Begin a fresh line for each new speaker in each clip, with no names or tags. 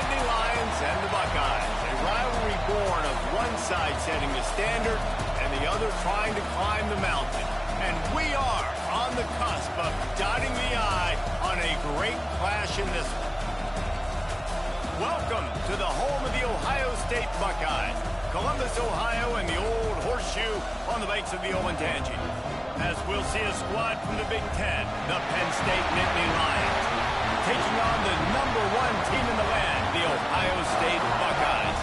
Nittany Lions and the Buckeyes. A rivalry born of one side setting the standard and the other trying to climb the mountain. And we are on the cusp of dotting the I on a great clash in this one. Welcome to the home of the Ohio State Buckeyes, Columbus, Ohio, and the old horseshoe on the banks of the Olentangy. As we'll see a squad from the Big Ten, the Penn State Nittany Lions, taking on the #1 team in the land, the Ohio State Buckeyes.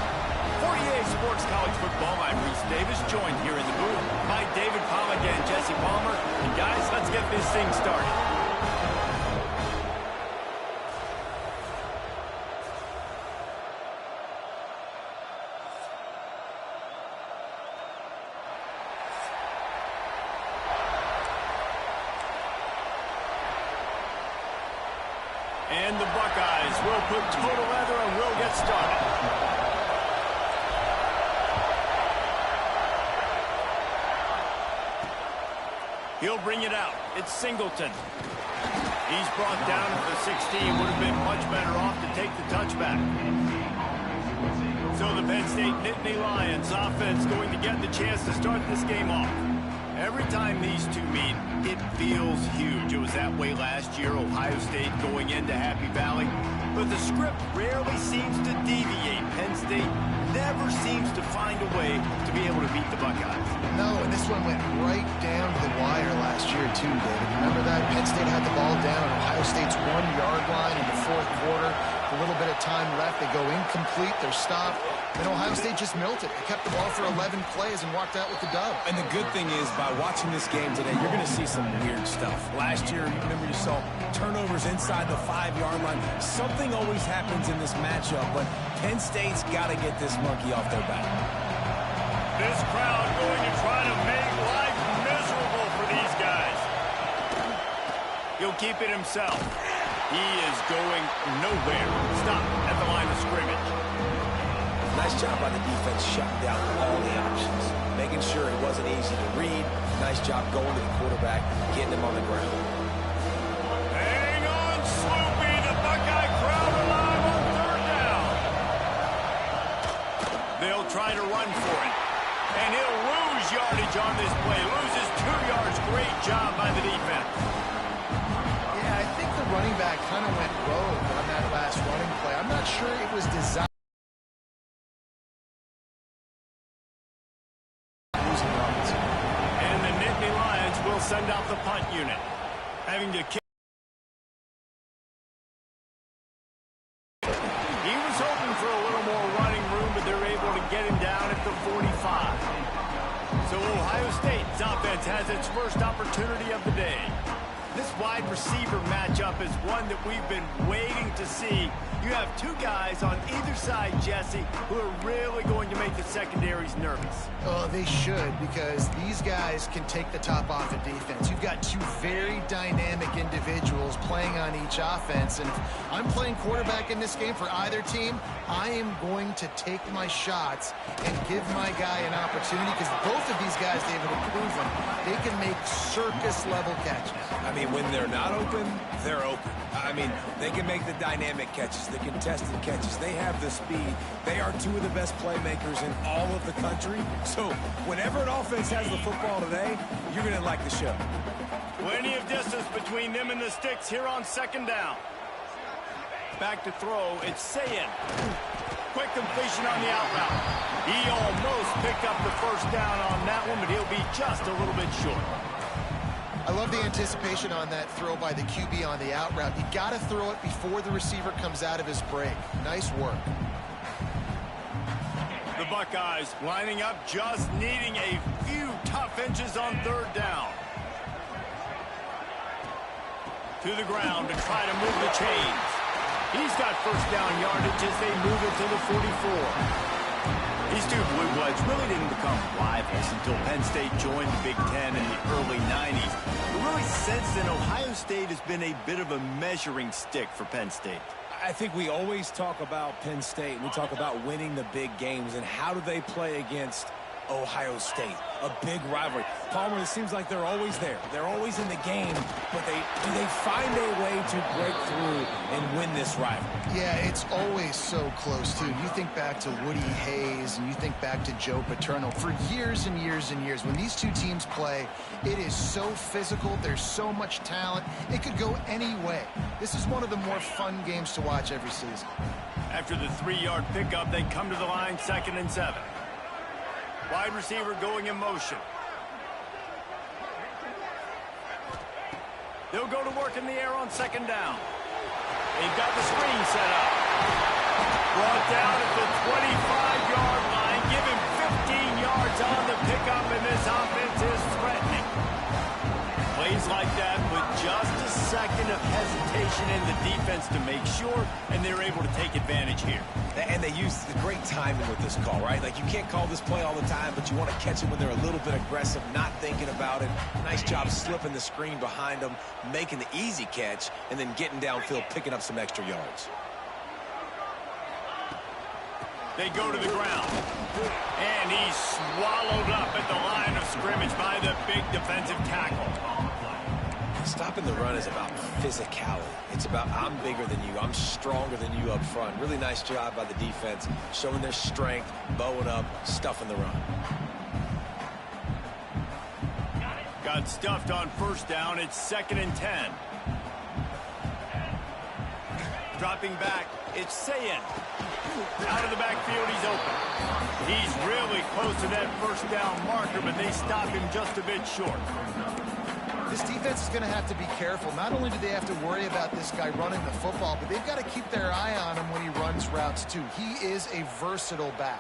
48 Sports College Football, I'm Reese Davis, joined here in the booth by David Pollack and Jesse Palmer. And guys, let's get this thing started. And the Buckeyes will put total leather and will get started. He'll bring it out. It's Singleton. He's brought down at the 16. Would have been much better off to take the touchback. So the Penn State Nittany Lions offense going to get the chance to start this game off. Every time these two meet, it feels huge. It was that way last year, Ohio State going into Happy Valley. But the script rarely seems to deviate. Penn State never seems to find a way to be able to beat the Buckeyes.
No, and this one went right down to the wire last year, too, David. Remember that? Penn State had the ball down on Ohio State's 1-yard line in the fourth quarter. A little bit of time left. They go incomplete. They're stopped. And Ohio State just milked it. They kept the ball for 11 plays and walked out with the dub.
And the good thing is, by watching this game today, you're going to see some weird stuff. Last year, remember you saw turnovers inside the 5-yard line. Something always happens in this matchup, but Penn State's got to get this monkey off their back.
This crowd going to try to make life miserable for these guys. He'll keep it himself. He is going nowhere. Stop at the line of scrimmage.
Nice job by the defense shutting down all the options, making sure it wasn't easy to read. Nice job going to the quarterback, getting him on the ground.
Hang on, Sloopy. The Buckeye crowd alive on third down. They'll try to run for it. And he'll lose yardage on this play. Loses 2 yards. Great job by the defense.
Yeah, I think the running back kind of went rogue on that last running play. I'm not sure it was designed.
And the Nittany Lions will send out the punt unit. Having to kick. He was hoping for a little more running room, but they're able to get him down at the 45. So Ohio State's offense has its first opportunity of the day. This wide receiver matchup is one that we've been waiting to see. You have two guys on either side, Jesse, who are really going to make the secondaries nervous.
Oh, they should, because these guys can take the top off of defense. You've got two very dynamic individuals playing on each offense, and if I'm playing quarterback in this game for either team, I am going to take my shots and give my guy an opportunity, because both of these guys, David, have proven they can make circus-level catches.
I mean, when they're not open, they're open. I mean, they can make the dynamic catches, the contested catches. They have the speed. They are two of the best playmakers in all of the country. So whenever an offense has the football today, you're going to like the show.
Plenty of distance between them and the sticks here on second down. Back to throw. It's Sayin. Quick completion on the out route. He almost picked up the first down on that one, but he'll be just a little bit short.
I love the anticipation on that throw by the QB on the out route. You got to throw it before the receiver comes out of his break. Nice work.
The Buckeyes lining up, just needing a few tough inches on third down. To the ground to try to move the chains. He's got first down yardage as they move it to the 44. These two Blue Bloods really didn't become rivals until Penn State joined the Big Ten in the early 90s. But really, since then, Ohio State has been a bit of a measuring stick for Penn State.
I think we always talk about Penn State. We talk about winning the big games, and how do they play against Ohio State? A big rivalry. Palmer, it seems like they're always there. They're always in the game, but do they find a way to break through and win this rivalry?
Yeah, it's always so close, too. You think back to Woody Hayes and you think back to Joe Paterno. For years and years and years, when these two teams play, it is so physical. There's so much talent. It could go any way. This is one of the more fun games to watch every season.
After the 3-yard pickup, they come to the line, 2nd and 7. Wide receiver going in motion. They'll go to work in the air on 2nd down. They've got the screen set up. Brought down at the 25-yard line. Give him 15 yards on the pickup, and this offense is threatening. Plays like that with just a second of hesitation in the defense to make sure, and they're able to take advantage here.
And they use the great timing with this call, right? Like, you can't call this play all the time, but you want to catch it when they're a little bit aggressive, not thinking about it. Nice job slipping the screen behind them, making the easy catch, and then getting downfield, picking up some extra yards.
They go to the ground. And he's swallowed up at the line of scrimmage by the big defensive tackle.
Stopping the run is about physicality. It's about, I'm bigger than you, I'm stronger than you up front. Really nice job by the defense, showing their strength, bowing up, stuffing the run.
Got stuffed on 1st down. It's 2nd and 10. Dropping back, it's Sayin. Out of the backfield, he's open. He's really close to that 1st down marker, but they stop him just a bit short.
This defense is going to have to be careful. Not only do they have to worry about this guy running the football, but they've got to keep their eye on him when he runs routes, too. He is a versatile back.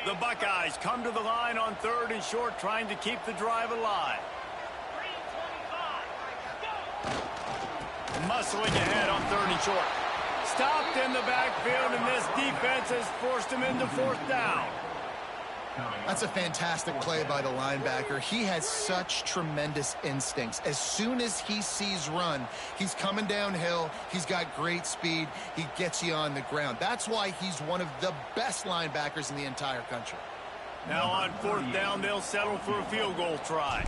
The Buckeyes come to the line on 3rd and short, trying to keep the drive alive. Muscling ahead on 3rd and short. Stopped in the backfield, and this defense has forced him into 4th down.
That's a fantastic play by the linebacker. He has such tremendous instincts. As soon as he sees run, he's coming downhill. He's got great speed. He gets you on the ground. That's why he's one of the best linebackers in the entire country.
Now on 4th down, they'll settle for a field goal try.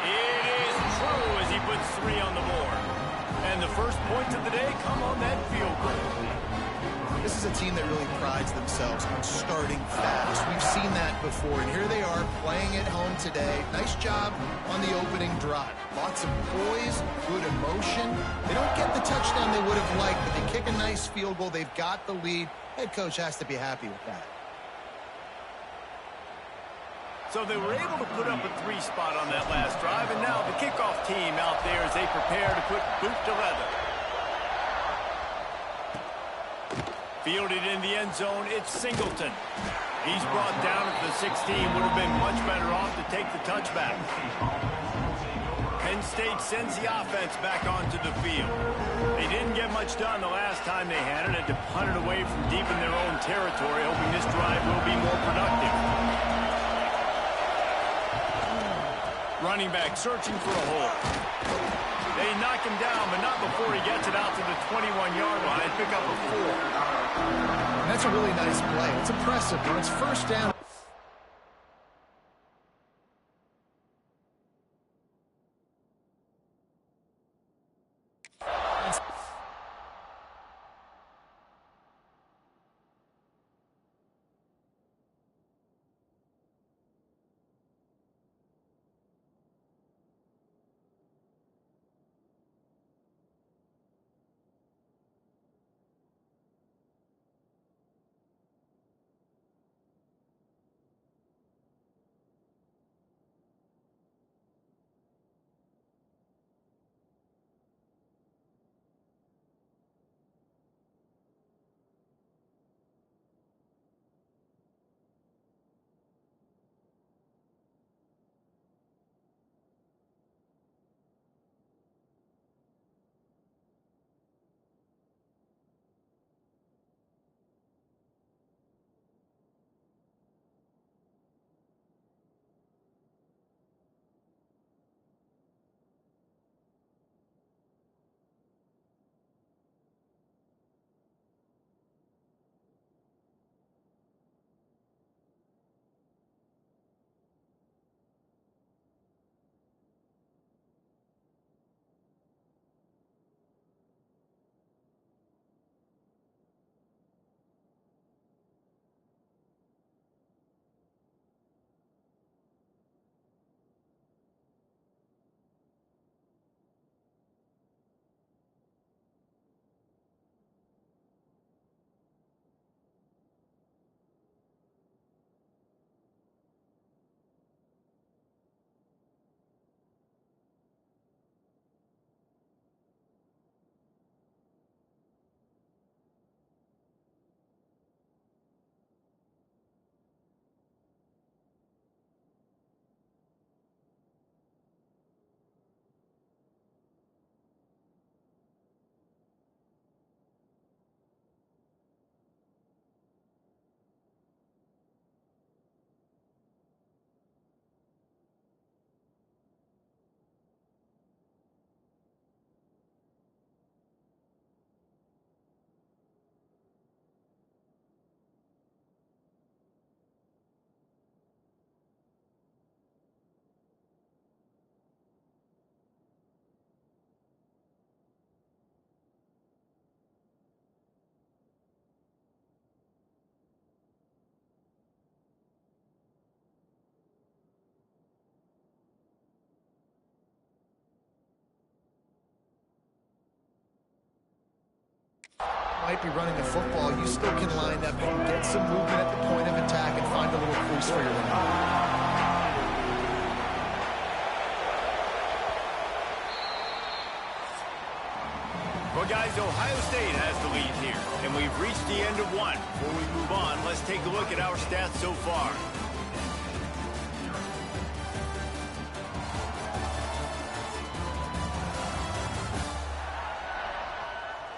It is true as he puts 3 on the board. And the first points of the day come on that field goal.
This is a team that really prides themselves on starting fast. We've seen that before, and here they are playing at home today. Nice job on the opening drive. Lots of poise, good emotion. They don't get the touchdown they would have liked, but they kick a nice field goal. They've got the lead. Head coach has to be happy with that.
So they were able to put up a 3 spot on that last drive, and now the kickoff team out there as they prepare to put boot to leather. Fielded in the end zone, it's Singleton. He's brought down at the 16, would have been much better off to take the touchback. Penn State sends the offense back onto the field. They didn't get much done the last time they had it, had to punt it away from deep in their own territory, hoping this drive will be more productive. Running back searching for a hole. They knock him down, but not before he gets it out to the 21-yard line. Pick up a 4.
And that's a really nice play. It's impressive. When it's 1st down, might be running the football, you still can line up and get some movement at the point of attack and find a little crease for your running.
Well, guys, Ohio State has the lead here, and we've reached the end of one. Before we move on, let's take a look at our stats so far.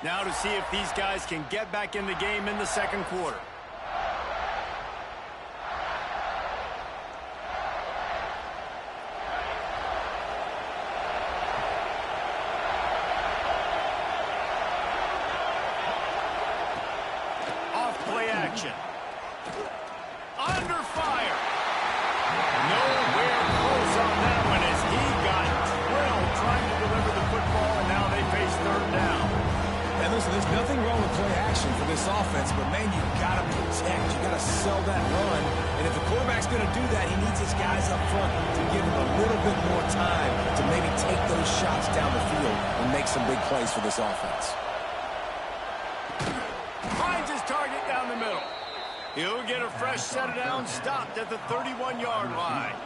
Now to see if these guys can get back in the game in the second quarter. Off play action. Under fire. Nowhere close on that one as he got drilled trying to deliver the football, and now they face third down.
And listen, there's nothing wrong with play action for this offense, but, man, you got to protect. You got to sell that run. And if the quarterback's going to do that, he needs his guys up front to give him a little bit more time to maybe take those shots down the field and make some big plays for this offense.
Finds his target down the middle. He'll get a fresh set down, stopped at the 31-yard line.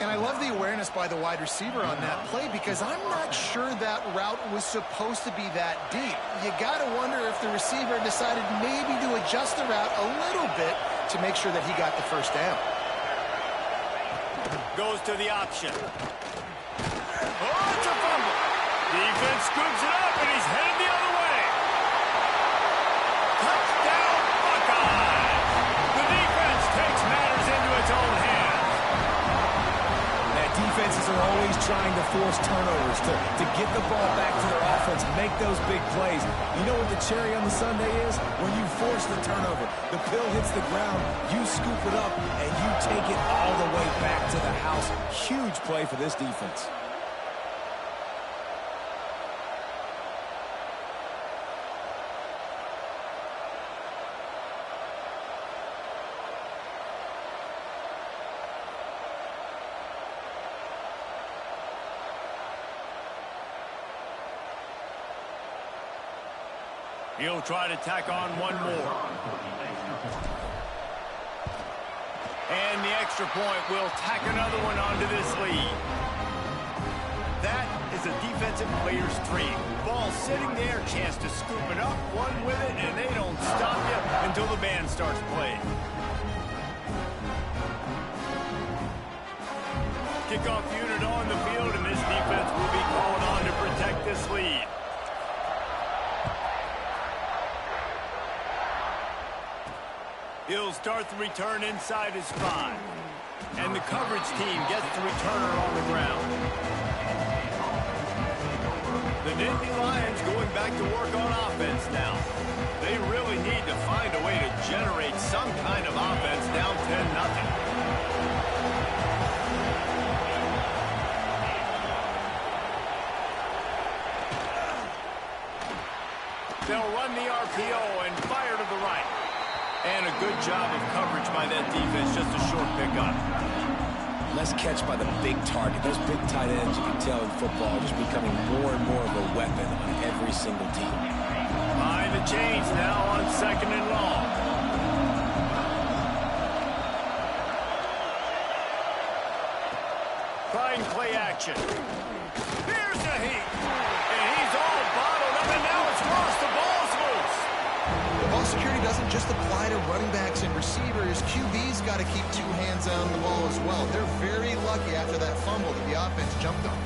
And I love the awareness by the wide receiver on that play because I'm not sure that route was supposed to be that deep. You got to wonder if the receiver decided maybe to adjust the route a little bit to make sure that he got the first down.
Goes to the option. Oh, it's a fumble. Defense scoops it up, and he's headed the other way. Touchdown, Buckeyes. The defense takes matters into its own hands.
Defenses are always trying to force turnovers to get the ball back to their offense, make those big plays. You know what the cherry on the sundae is? When you force the turnover, the pill hits the ground, you scoop it up, and you take it all the way back to the house. Huge play for this defense.
He'll try to tack on one more. And the extra point will tack another one onto this lead. That is a defensive player's dream. Ball sitting there, chance to scoop it up, one with it, and they don't stop you until the band starts playing. Kickoff unit on the field, and this defense will be called on to protect this lead. He'll start the return inside his 5. And the coverage team gets the returner on the ground. The Nittany Lions going back to work on offense now. They really need to find a way to generate some kind of offense down 10-0. They'll run the RPO and fire to the right. And a good job of coverage by that defense, just a short pickup.
Less catch by the big target. Those big tight ends, you can tell in football, just becoming more and more of a weapon on every single team.
Behind the chains now on 2nd and long. Trying play action. Here's the heat. And he's all bottled up, and now it's lost. The ball's loose.
The ball security doesn't just apply to running backs and receivers. QB's got to keep 2 hands on the ball as well. They're very lucky after that fumble that the offense jumped on.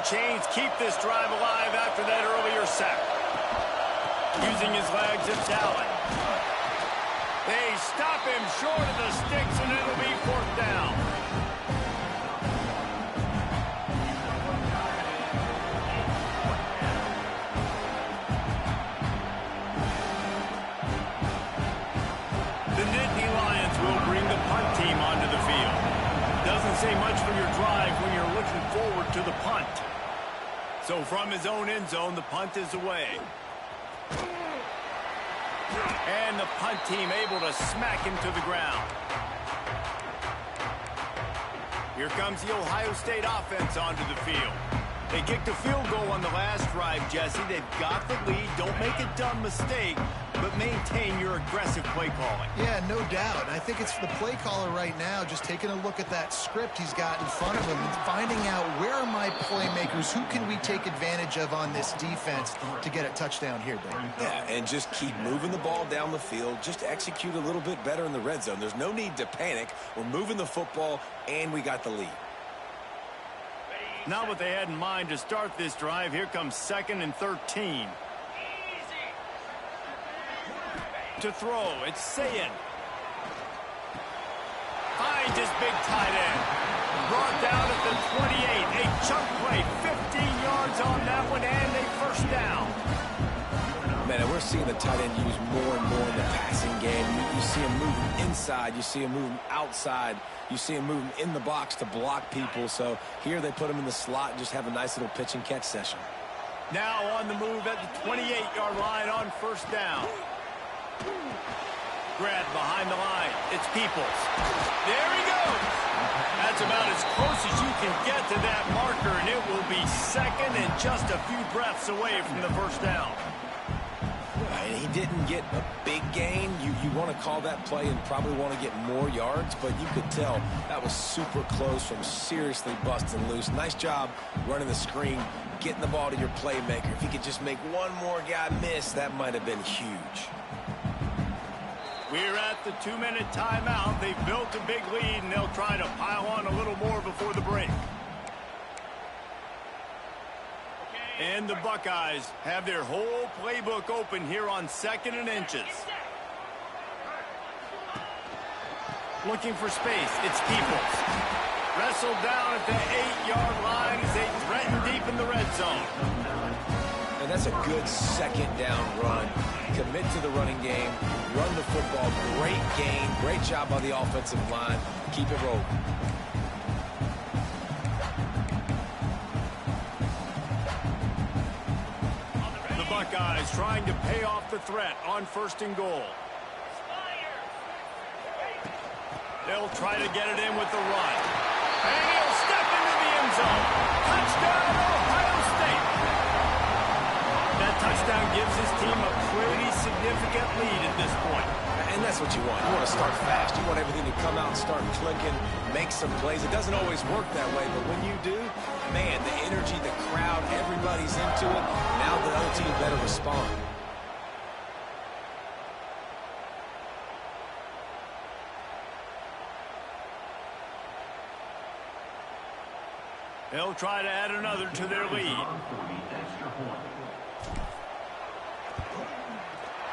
Chains keep this drive alive after that earlier sack. Using his legs, it's Allen. They stop him short of the sticks, and it'll be 4th down. The Nittany Lions will bring the punt team onto the field. Doesn't say much for your drive when you're looking forward to the punt. So from his own end zone, the punt is away. And the punt team able to smack him to the ground. Here comes the Ohio State offense onto the field. They kicked a field goal on the last drive, Jesse. They've got the lead. Don't make a dumb mistake, but maintain your aggressive play calling.
Yeah, no doubt. I think it's the play caller right now just taking a look at that script he's got in front of him and finding out where are my playmakers, who can we take advantage of on this defense to get a touchdown here, Dave.
Yeah, and just keep moving the ball down the field. Just execute a little bit better in the red zone. There's no need to panic. We're moving the football, and we got the lead.
Not what they had in mind to start this drive. Here comes 2nd and 13. To throw, it's Sayin. Finds his big tight end. Brought down at the 28. A chunk play, 15 yards on that one, and a first down.
Man, and we're seeing the tight end used more and more in the passing game. You see him moving inside. You see him moving outside. You see him moving in the box to block people. So here they put him in the slot and just have a nice little pitch and catch session.
Now on the move at the 28-yard line on first down. Grab behind the line. It's Peoples. There he goes. That's about as close as you can get to that marker, and it will be 2nd and just a few breaths away from the first down.
And he didn't get a big gain. You want to call that play and probably want to get more yards, but you could tell that was super close from seriously busting loose. Nice job running the screen, getting the ball to your playmaker. If he could just make one more guy miss, that might have been huge.
We're at the 2-minute timeout. They've built a big lead, and they'll try to pile on a little more before the break. And the Buckeyes have their whole playbook open here on 2nd and inches. Looking for space. It's Peoples. Wrestled down at the 8-yard line as they threaten deep in the red zone.
And that's a good 2nd down run. Commit to the running game. Run the football. Great gain. Great job by the offensive line. Keep it rolling.
Buckeyes trying to pay off the threat on 1st and goal. They'll try to get it in with the run. And he'll step into the end zone. Touchdown, Ohio State. That touchdown gives his team a pretty significant lead at this point.
And that's what you want. You want to start fast. You want everything to come out and start clicking, make some plays. It doesn't always work that way, but when you do, man, the energy, the crowd, everybody's into it. Now the other team better respond.
They'll try to add another to their lead.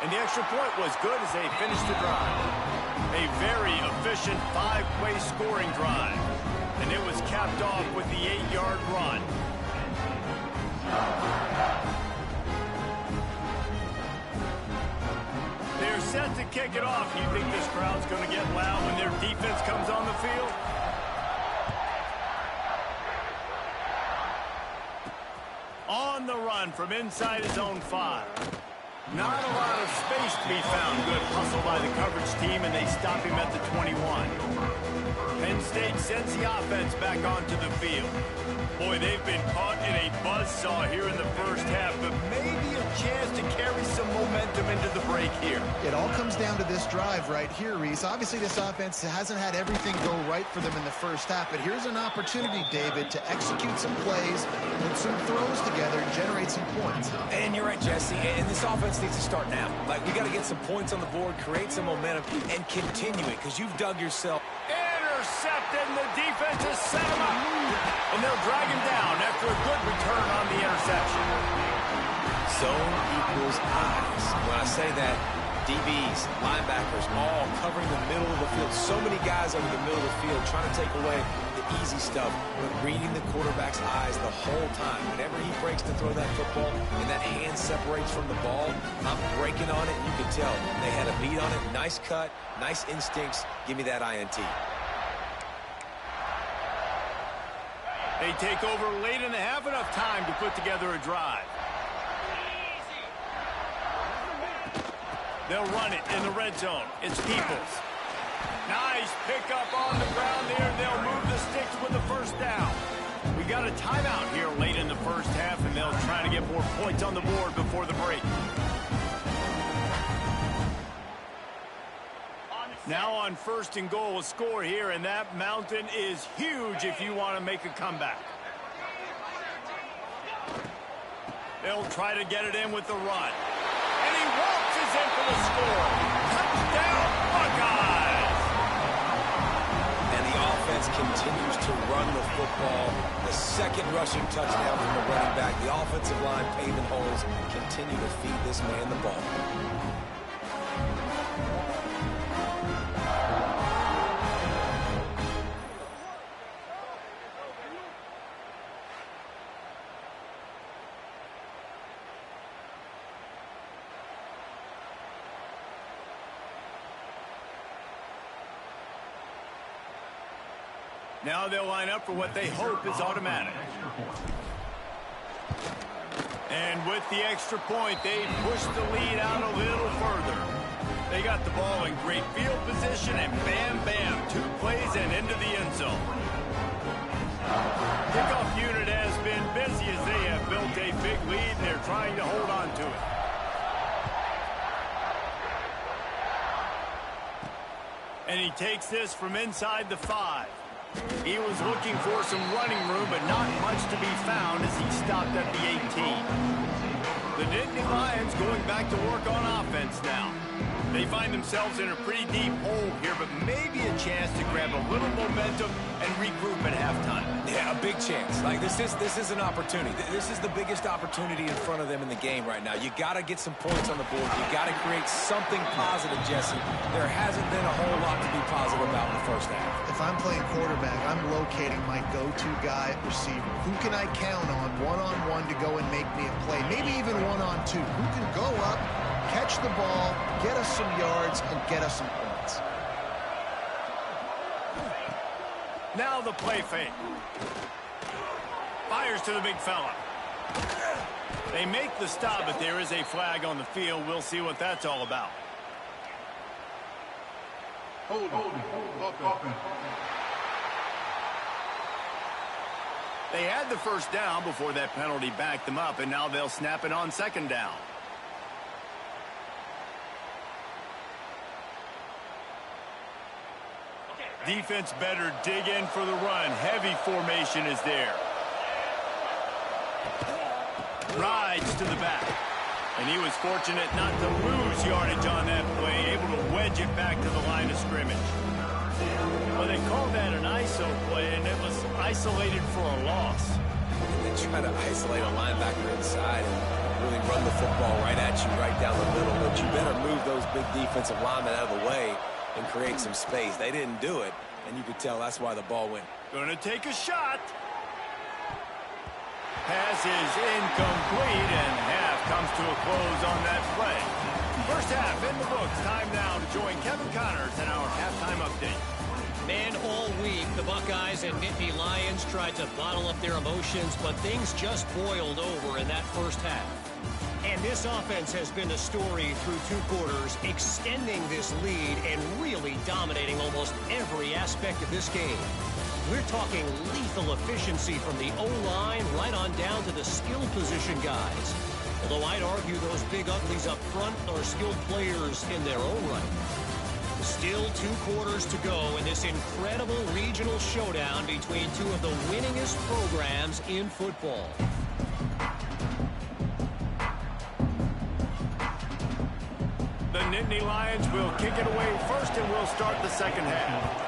And the extra point was good as they finished the drive. A very efficient 5-play scoring drive. And it was capped off with the 8-yard run. They're set to kick it off. You think this crowd's going to get loud when their defense comes on the field? On the run from inside his own 5. Not a lot of space to be found. Good hustle by the coverage team, and they stop him at the 21. Penn State sends the offense back onto the field. Boy, they've been caught in a buzzsaw here in the first half, but maybe a chance to carry some momentum into the break here.
It all comes down to this drive right here, Reese. Obviously, this offense hasn't had everything go right for them in the first half, but here's an opportunity, David, to execute some plays, put some throws together, and generate some points.
And you're right, Jesse, and this offense needs to start now. Like, we got to get some points on the board, create some momentum, and continue it, because you've dug yourself.
Intercepted, and the defense has set him up. And they'll drag him down after a good return on the interception.
Zone equals eyes. When I say that, DBs, linebackers, all covering the middle of the field. So many guys over the middle of the field trying to take away the easy stuff, but reading the quarterback's eyes the whole time. Whenever he breaks to throw that football and that hand separates from the ball, I'm breaking on it. You can tell they had a beat on it. Nice cut, nice instincts. Give me that INT.
They take over late in the half, enough time to put together a drive. They'll run it in the red zone. It's Peoples. Nice pickup on the ground there. They'll move the sticks with the first down. We got a timeout here late in the first half, and they'll try to get more points on the board before the break. Now on 1st and goal, a score here, and that mountain is huge if you want to make a comeback. They'll try to get it in with the run. And he waltzes in for the score. Touchdown, Buckeyes!
And the offense continues to run the football. The second rushing touchdown from the running back. The offensive line paving holes and continue to feed this man the ball.
Now they'll line up for what they hope is automatic. And with the extra point, they push the lead out a little further. They got the ball in great field position, and bam, bam, 2 plays and into the end zone. Kickoff unit has been busy as they have built a big lead, and they're trying to hold on to it. And he takes this from inside the 5. He was looking for some running room, but not much to be found as he stopped at the 18. The Nittany Lions going back to work on offense now. They find themselves in a pretty deep hole here, but maybe a chance to grab a little momentum and regroup at halftime.
Yeah, a big chance. Like, this is an opportunity. This is the biggest opportunity in front of them in the game right now. You got to get some points on the board. You got to create something positive, Jesse. There hasn't been a whole lot to be positive about in the first half.
If I'm playing quarterback, I'm locating my go-to guy at receiver. Who can I count on one-on-one to go and make me a play? Maybe even one-on-two. Who can go up, catch the ball, get us some yards, and get us some points?
Now the play fake. Fires to the big fella. They make the stop, but there is a flag on the field. We'll see what that's all about.
Hold.
They had the first down before that penalty backed them up, and now they'll snap it on 2nd down. Defense better dig in for the run. Heavy formation is there. Rides to the back. And he was fortunate not to lose yardage on that play, able to wedge it back to the line of scrimmage. Well, they called that an ISO play, and it was isolated for a loss.
They try to isolate a linebacker inside and really run the football right at you, right down the middle. But you better move those big defensive linemen out of the way and create some space. They didn't do it, and you could tell that's why the ball went.
Gonna take a shot. Pass is incomplete, and half comes to a close on that play. First half in the books. Time now to join Kevin Connors in our halftime update.
Man, all week, the Buckeyes and Nittany Lions tried to bottle up their emotions, but things just boiled over in that first half. And this offense has been a story through 2 quarters, extending this lead and really dominating almost every aspect of this game. We're talking lethal efficiency from the O-line right on down to the skill position guys. Although I'd argue those big uglies up front are skilled players in their own right. Still 2 quarters to go in this incredible regional showdown between 2 of the winningest programs in football.
The Nittany Lions will kick it away first, and we'll start the second half.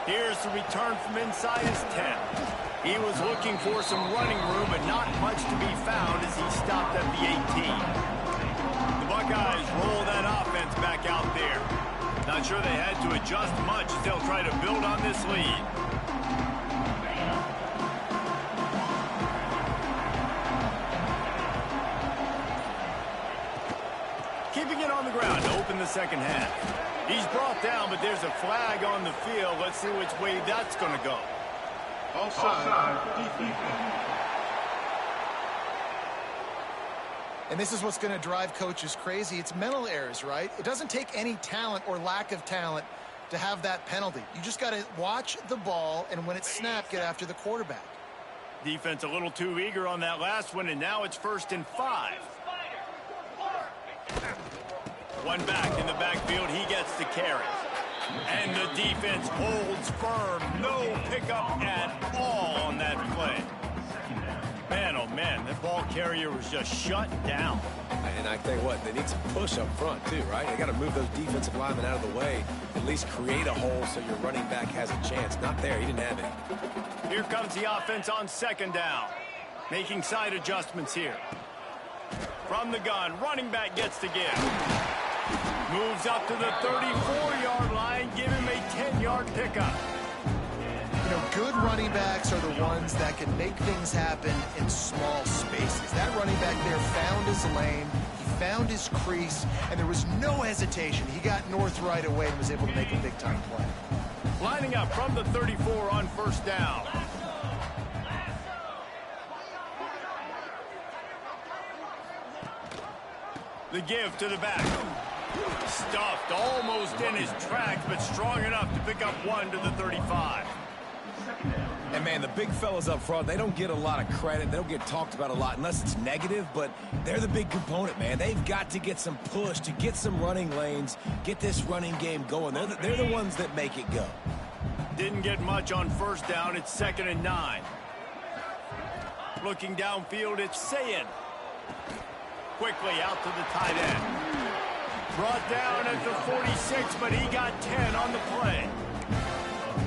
Here's the return from inside his 10. He was looking for some running room, but not much to be found as he stopped at the 18. The Buckeyes roll that offense back out there. Not sure they had to adjust much as they'll try to build on this lead. Keeping it on the ground to open the second half. He's brought down, but there's a flag on the field. Let's see which way that's going to go.
Offside.
And this is what's going to drive coaches crazy. It's mental errors, right? It doesn't take any talent or lack of talent to have that penalty. You just got to watch the ball, and when it's snapped, get after the quarterback.
Defense a little too eager on that last one, and now it's 1st and 5. One back in the backfield. He gets the carry. And the defense holds firm. No pickup at all on that play. Man, oh man, that ball carrier was just shut down.
And I tell you what, they need some push up front too, right? They got to move those defensive linemen out of the way, at least create a hole so your running back has a chance. Not there, he didn't have it.
Here comes the offense on 2nd down. Making side adjustments here. From the gun, running back gets the give. Moves up to the 34-yard line, give him a 10-yard pickup.
You know, good running backs are the ones that can make things happen in small spaces. That running back there found his lane, he found his crease, and there was no hesitation. He got north right away and was able to make a big-time play.
Lining up from the 34 on 1st down. The give to the back. Stuffed almost in his tracks, but strong enough to pick up 1 to the 35.
And, man, the big fellas up front, they don't get a lot of credit. They don't get talked about a lot unless it's negative, but they're the big component, man. They've got to get some push, to get some running lanes, get this running game going. They're the ones that make it go.
Didn't get much on 1st down. It's 2nd and 9. Looking downfield, it's Sayin. Quickly out to the tight end. Brought down at the 46, but he got 10 on the play.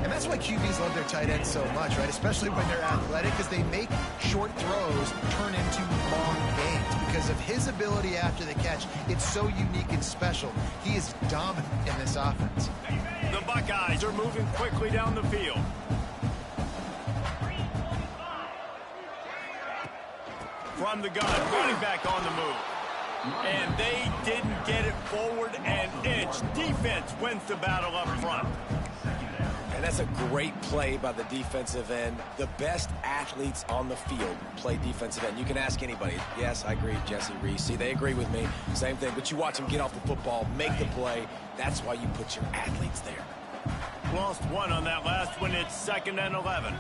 And that's why QBs love their tight ends so much, right? Especially when they're athletic, because they make short throws turn into long gains. Because of his ability after the catch, it's so unique and special. He is dominant in this offense.
The Buckeyes are moving quickly down the field. From the gun, running back on the move. And they didn't get it forward an inch. Defense wins the battle up front.
And that's a great play by the defensive end. The best athletes on the field play defensive end. You can ask anybody. Yes, I agree, Jesse Reese. See, they agree with me. Same thing. But you watch them get off the football, make the play. That's why you put your athletes there.
Lost 1 on that last one. It's 2nd and 11.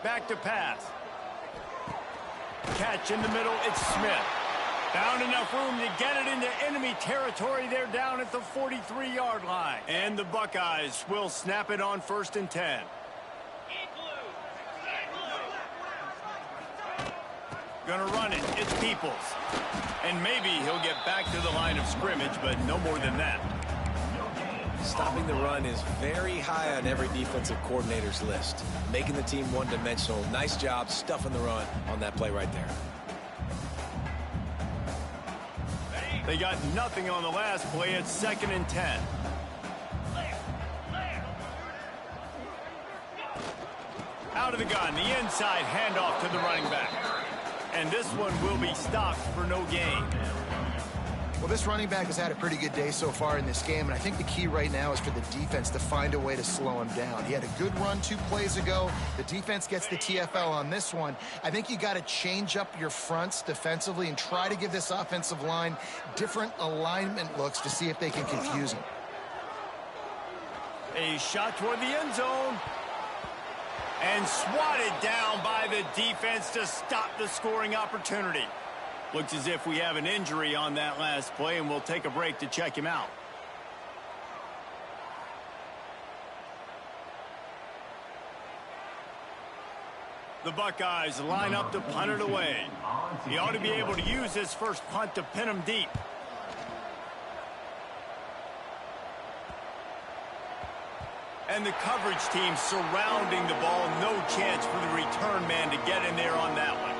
Back to pass. Catch in the middle. It's Smith. Found enough room to get it into enemy territory. They're down at the 43-yard line. And the Buckeyes will snap it on 1st and 10. Gonna run it. It's Peoples. And maybe he'll get back to the line of scrimmage, but no more than that.
Stopping the run is very high on every defensive coordinator's list. Making the team one-dimensional. Nice job stuffing the run on that play right there.
They got nothing on the last play. It's 2nd and 10. Out of the gun, the inside handoff to the running back. And this one will be stopped for no gain.
Well, this running back has had a pretty good day so far in this game, and I think the key right now is for the defense to find a way to slow him down. He had a good run 2 plays ago. The defense gets the TFL on this one. I think you got to change up your fronts defensively and try to give this offensive line different alignment looks to see if they can confuse him.
A shot toward the end zone. And swatted down by the defense to stop the scoring opportunity. Looks as if we have an injury on that last play, and we'll take a break to check him out. The Buckeyes line up to punt it away. He ought to be able to use his first punt to pin him deep. And the coverage team surrounding the ball. No chance for the return man to get in there on that one.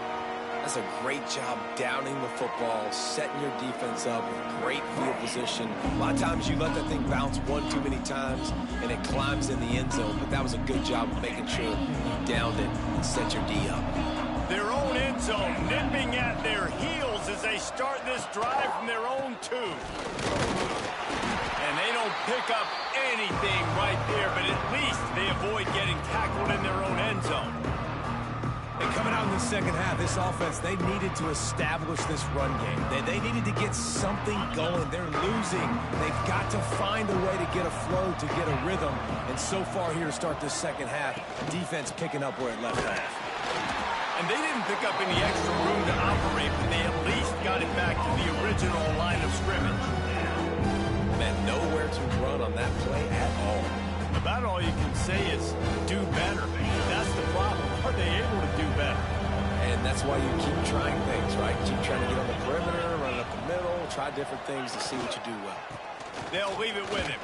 That's a great job downing the football, setting your defense up with great field position. A lot of times you let that thing bounce one too many times and it climbs in the end zone, but that was a good job of making sure you downed it and set your D up.
Their own end zone nipping at their heels as they start this drive from their own 2. And they don't pick up anything right there, but at least they avoid getting tackled in their own end zone.
And coming out in the second half, this offense, they needed to establish this run game. They needed to get something going. They're losing. They've got to find a way to get a flow, to get a rhythm. And so far here to start this second half, defense picking up where it left off.
And they didn't pick up any extra room to operate, but they at least got it back to the original line of scrimmage.
And nowhere to run on that play at all.
About all you can say is do better. That's the problem. Are they able to do better?
And that's why you keep trying things, right? Keep trying to get on the perimeter, run up the middle, try different things to see what you do well.
They'll leave it with him.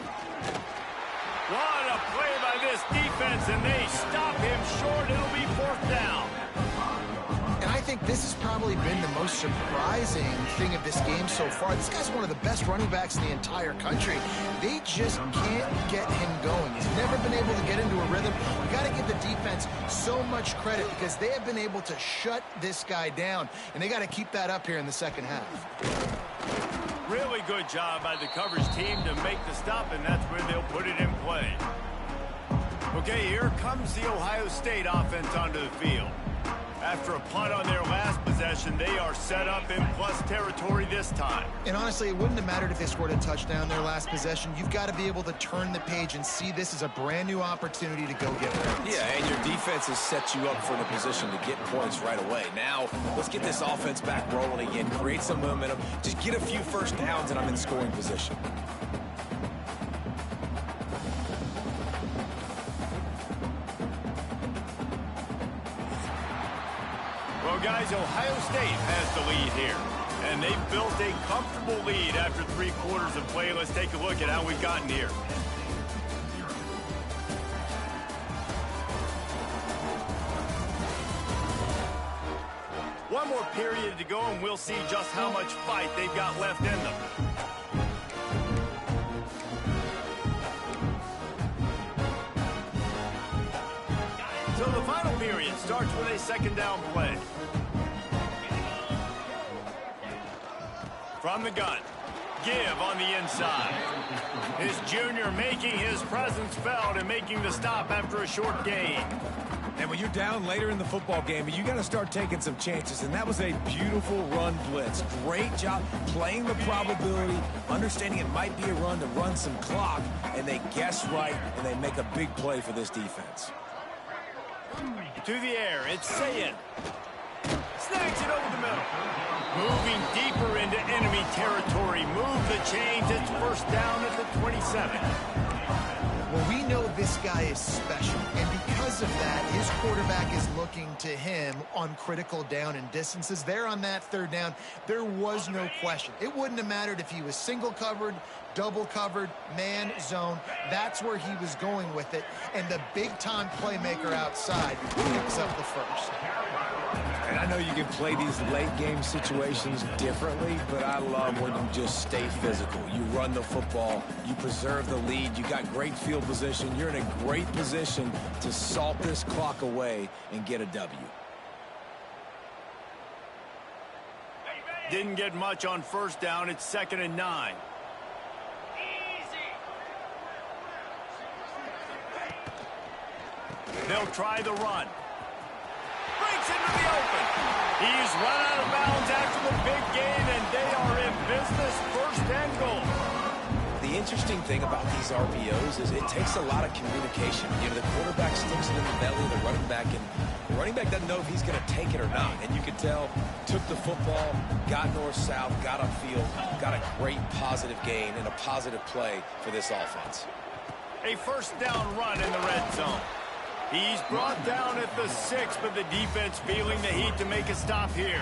What a play by this defense, and they stop him short. It'll be 4th down.
And I think this has probably been the most surprising thing of this game so far. This guy's one of the best running backs in the entire country. They just can't get him going. He's never been able to get into a rhythm. You got to give the defense so much credit because they have been able to shut this guy down, and they got to keep that up here in the second half.
Really good job by the coverage team to make the stop, and that's where they'll put it in play. Okay, here comes the Ohio State offense onto the field. After a punt on their last possession, they are set up in plus territory this time.
And honestly, it wouldn't have mattered if they scored a touchdown their last possession. You've got to be able to turn the page and see this as a brand new opportunity to go get points.
Yeah, and your defense has set you up for the position to get points right away. Now, let's get this offense back rolling again, create some momentum, just get a few first downs, and I'm in scoring position.
Well, guys, Ohio State has the lead here. And they've built a comfortable lead after 3 quarters of play. Let's take a look at how we've gotten here. One more period to go, and we'll see just how much fight they've got left in them. So the final period starts with a 2nd down play. From the gun, give on the inside. His junior making his presence felt and making the stop after a short gain.
And when you're down later in the football game, you got to start taking some chances, and that was a beautiful run blitz. Great job playing the probability, understanding it might be a run to run some clock, and they guess right, and they make a big play for this defense.
To the air, it's Sayin. Snags it over the middle. Moving deeper into enemy territory. Move the chains. It's 1st down at the 27.
Well, we know this guy is special, and because of that, his quarterback is looking to him on critical down and distances. There on that 3rd down, there was no question. It wouldn't have mattered if he was single covered, double covered, man, zone. That's where he was going with it, and the big-time playmaker outside picks up the first.
And I know you can play these late-game situations differently, but I love when you just stay physical. You run the football, you preserve the lead, you got great field position, you're in a great position to salt this clock away and get a W.
Didn't get much on 1st down. It's 2nd and 9. They'll try the run. Breaks into the open. He's run out of bounds after the big gain, and they are in business. 1st and goal.
The interesting thing about these RPOs is it takes a lot of communication. You know, the quarterback sticks it in the belly of the running back, and the running back doesn't know if he's going to take it or not. And you can tell, took the football, got north-south, got upfield, got a great positive gain and a positive play for this offense.
A 1st down run in the red zone. He's brought down at the 6, but the defense feeling the heat to make a stop here.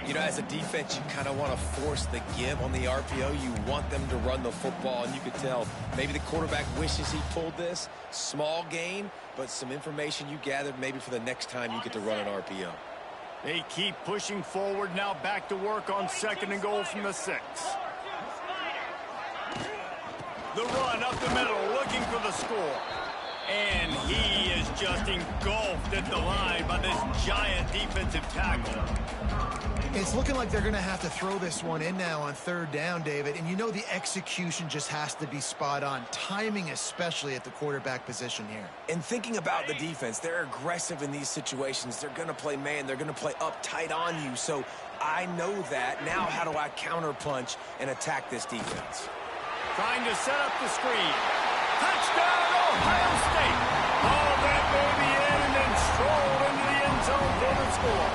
You know, as a defense, you kind of want to force the give on the RPO. You want them to run the football, and you could tell maybe the quarterback wishes he pulled this. Small gain, but some information you gathered maybe for the next time you get to run an RPO.
They keep pushing forward, now back to work on 2nd and goal from the 6. The run up the middle, looking for the score. And he is just engulfed at the line by this giant defensive tackle.
It's looking like they're going to have to throw this one in now on third down, David. And you know the execution just has to be spot on. Timing especially at the quarterback position here.
And thinking about the defense, they're aggressive in these situations. They're going to play man. They're going to play uptight on you. So I know that. Now how do I counterpunch and attack this defense?
Trying to set up the screen. Touchdown, Ohio State. Ball that baby in and then strolled into the end zone for the score.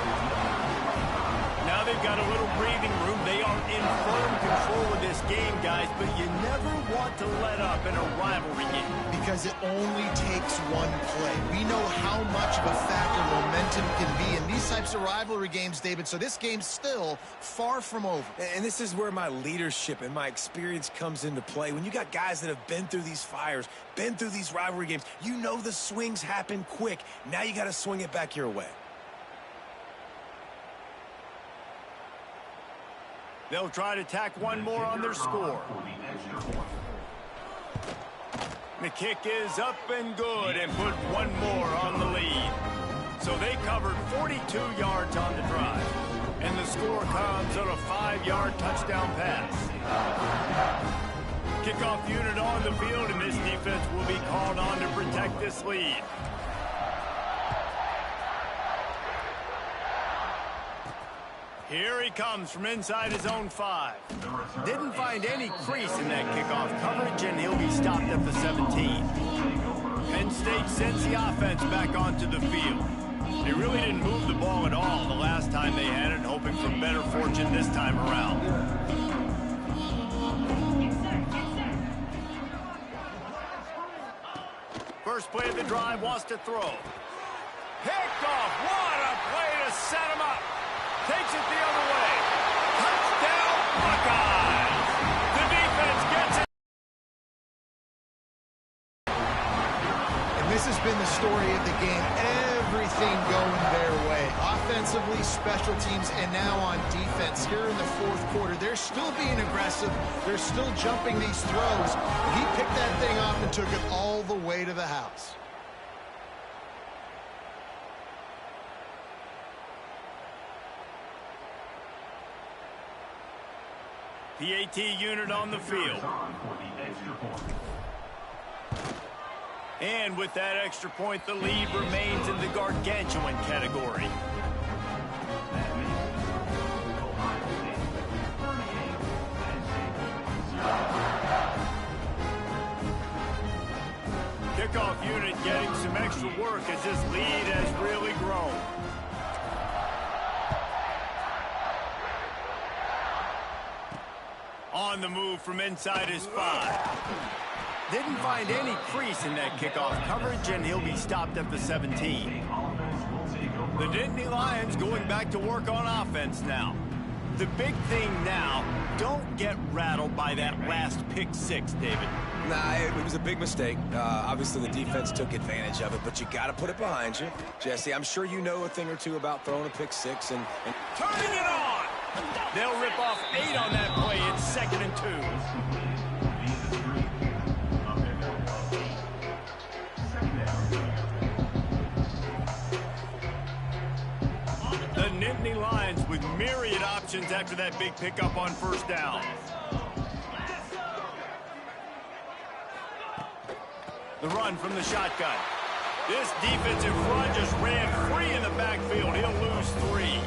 Now they've got a little breathing room. They are in firm control of this game, guys, but you never want to let up in a rivalry game.
Because it only takes one play. We know how much of a factor momentum can be in these types of rivalry games, David, so this game's still far from over.
And this is where my leadership and my experience comes into play. When you got guys that have been through these fires, been through these rivalry games, you know the swings happen quick. Now you got to swing it back your way.
They'll try to tack one more on their score. The kick is up and good and put one more on the lead. So they covered 42 yards on the drive. And the score comes on a 5-yard touchdown pass. Kickoff unit on the field, and this defense will be called on to protect this lead. Here he comes from inside his own 5. Didn't find any crease in that kickoff coverage, and he'll be stopped at the 17. Penn State sends the offense back onto the field. They really didn't move the ball at all the last time they had it, hoping for better fortune this time around. First play of the drive, wants to throw. Picked off. What a play to set him up. Takes it the other way. Touchdown, Buckeyes. The defense gets it.
And this has been the story of the game. Everything going their way. Offensively, special teams, and now on defense. Here in the fourth quarter, they're still being aggressive. They're still jumping these throws. He picked that thing off and took it all the way to the house.
PAT unit on the field. And with that extra point, the lead remains in the gargantuan category. Kickoff unit getting some extra work as this lead has really grown. On the move from inside his 5. Didn't find any crease in that kickoff coverage, and he'll be stopped at the 17. The Nittany Lions going back to work on offense now. The big thing now, don't get rattled by that last pick 6, David.
Nah, it was a big mistake. Obviously, the defense took advantage of it, but you got to put it behind you. Jesse, I'm sure you know a thing or two about throwing a pick 6 and
turning it on. They'll rip off 8 on that play. It's 2nd and 2. The Nittany Lions with myriad options after that big pickup on first down. The run from the shotgun. This defensive front just ran free in the backfield. He'll lose 3.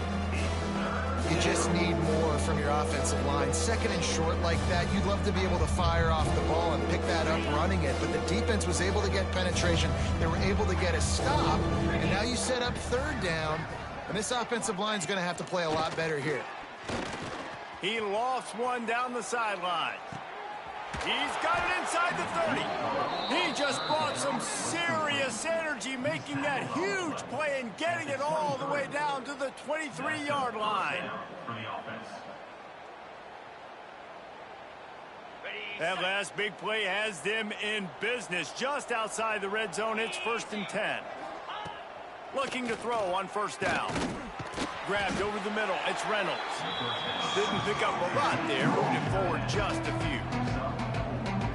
You just need more from your offensive line. 2nd and short like that, you'd love to be able to fire off the ball and pick that up running it. But the defense was able to get penetration. They were able to get a stop. And now you set up 3rd down. And this offensive line is going to have to play a lot better here.
He lost one down the sideline. He's got it inside the 30. He just brought some serious energy, making that huge play and getting it all the way down to the 23-yard line. That last big play has them in business just outside the red zone. It's 1st and 10. Looking to throw on first down. Grabbed over the middle. It's Reynolds. Didn't pick up a lot there. Moving it forward just a few.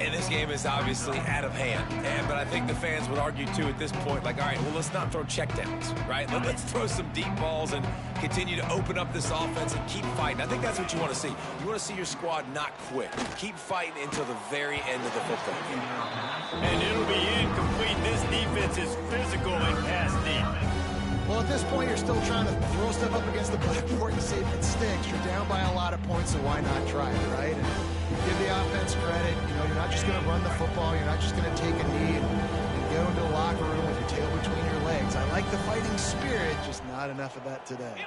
And this game is obviously out of hand. But I think the fans would argue, too, at this point, like, all right, well, let's not throw checkdowns, right? Let's throw some deep balls and continue to open up this offense and keep fighting. I think that's what you want to see. You want to see your squad not quit. Keep fighting until the very end of the football game.
And it'll be incomplete. This defense is physical and pass deep.
Well, at this point, you're still trying to throw stuff up against the blackboard and see if it sticks. You're down by a lot of points, so why not try it, right? And give the offense credit. You know, you're not just going to run the football. You're not just going to take a knee and go into the locker room with your tail between your legs. I like the fighting spirit, just not enough of that today.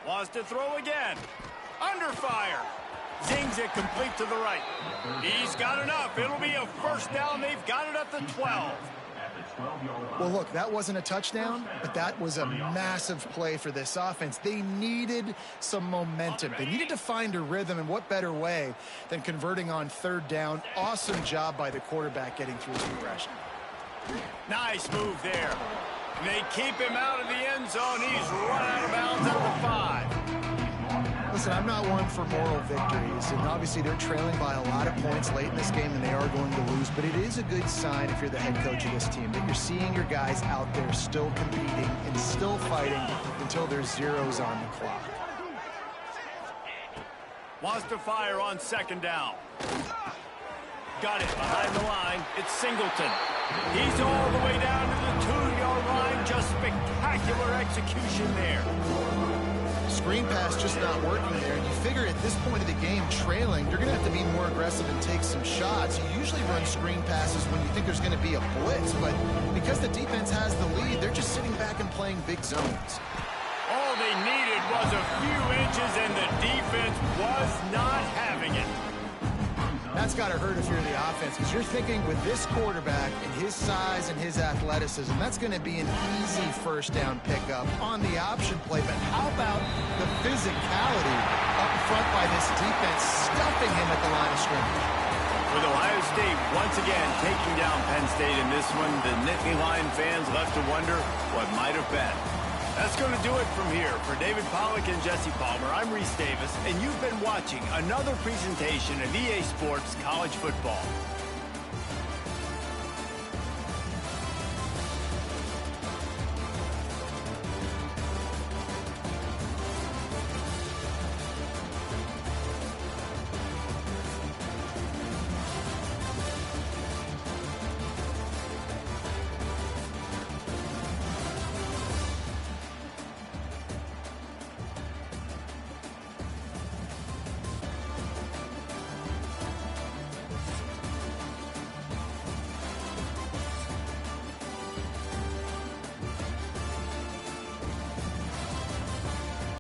Wants to throw again. Under fire. Zings it complete to the right. He's got enough. It'll be a first down. They've got it at the 12.
Well, look, that wasn't a touchdown, but that was a massive play for this offense. They needed some momentum. They needed to find a rhythm, and what better way than converting on third down. Awesome job by the quarterback getting through his progression.
Nice move there. And they keep him out of the end zone. He's run out of bounds at the 5.
Listen, I'm not one for moral victories, and obviously they're trailing by a lot of points late in this game, and they are going to lose, but it is a good sign if you're the head coach of this team that you're seeing your guys out there still competing and still fighting until there's zeros on the clock.
Wants to fire on second down. Got it behind the line. It's Singleton. He's all the way down to the 2-yard line. Just spectacular execution there.
Screen pass just not working there. And you figure at this point of the game, trailing, you're going to have to be more aggressive and take some shots. You usually run screen passes when you think there's going to be a blitz, but because the defense has the lead, they're just sitting back and playing big zones.
All they needed was a few inches, and the defense was not having it.
That's got to hurt if you're the offense, because you're thinking with this quarterback and his size and his athleticism, that's going to be an easy first down pickup on the option play. But how about the physicality up front by this defense, stuffing him at the line of scrimmage?
With Ohio State once again taking down Penn State in this one, the Nittany Lion fans left to wonder what might have been. That's going to do it from here. For David Pollack and Jesse Palmer, I'm Reese Davis, and you've been watching another presentation of EA Sports College Football.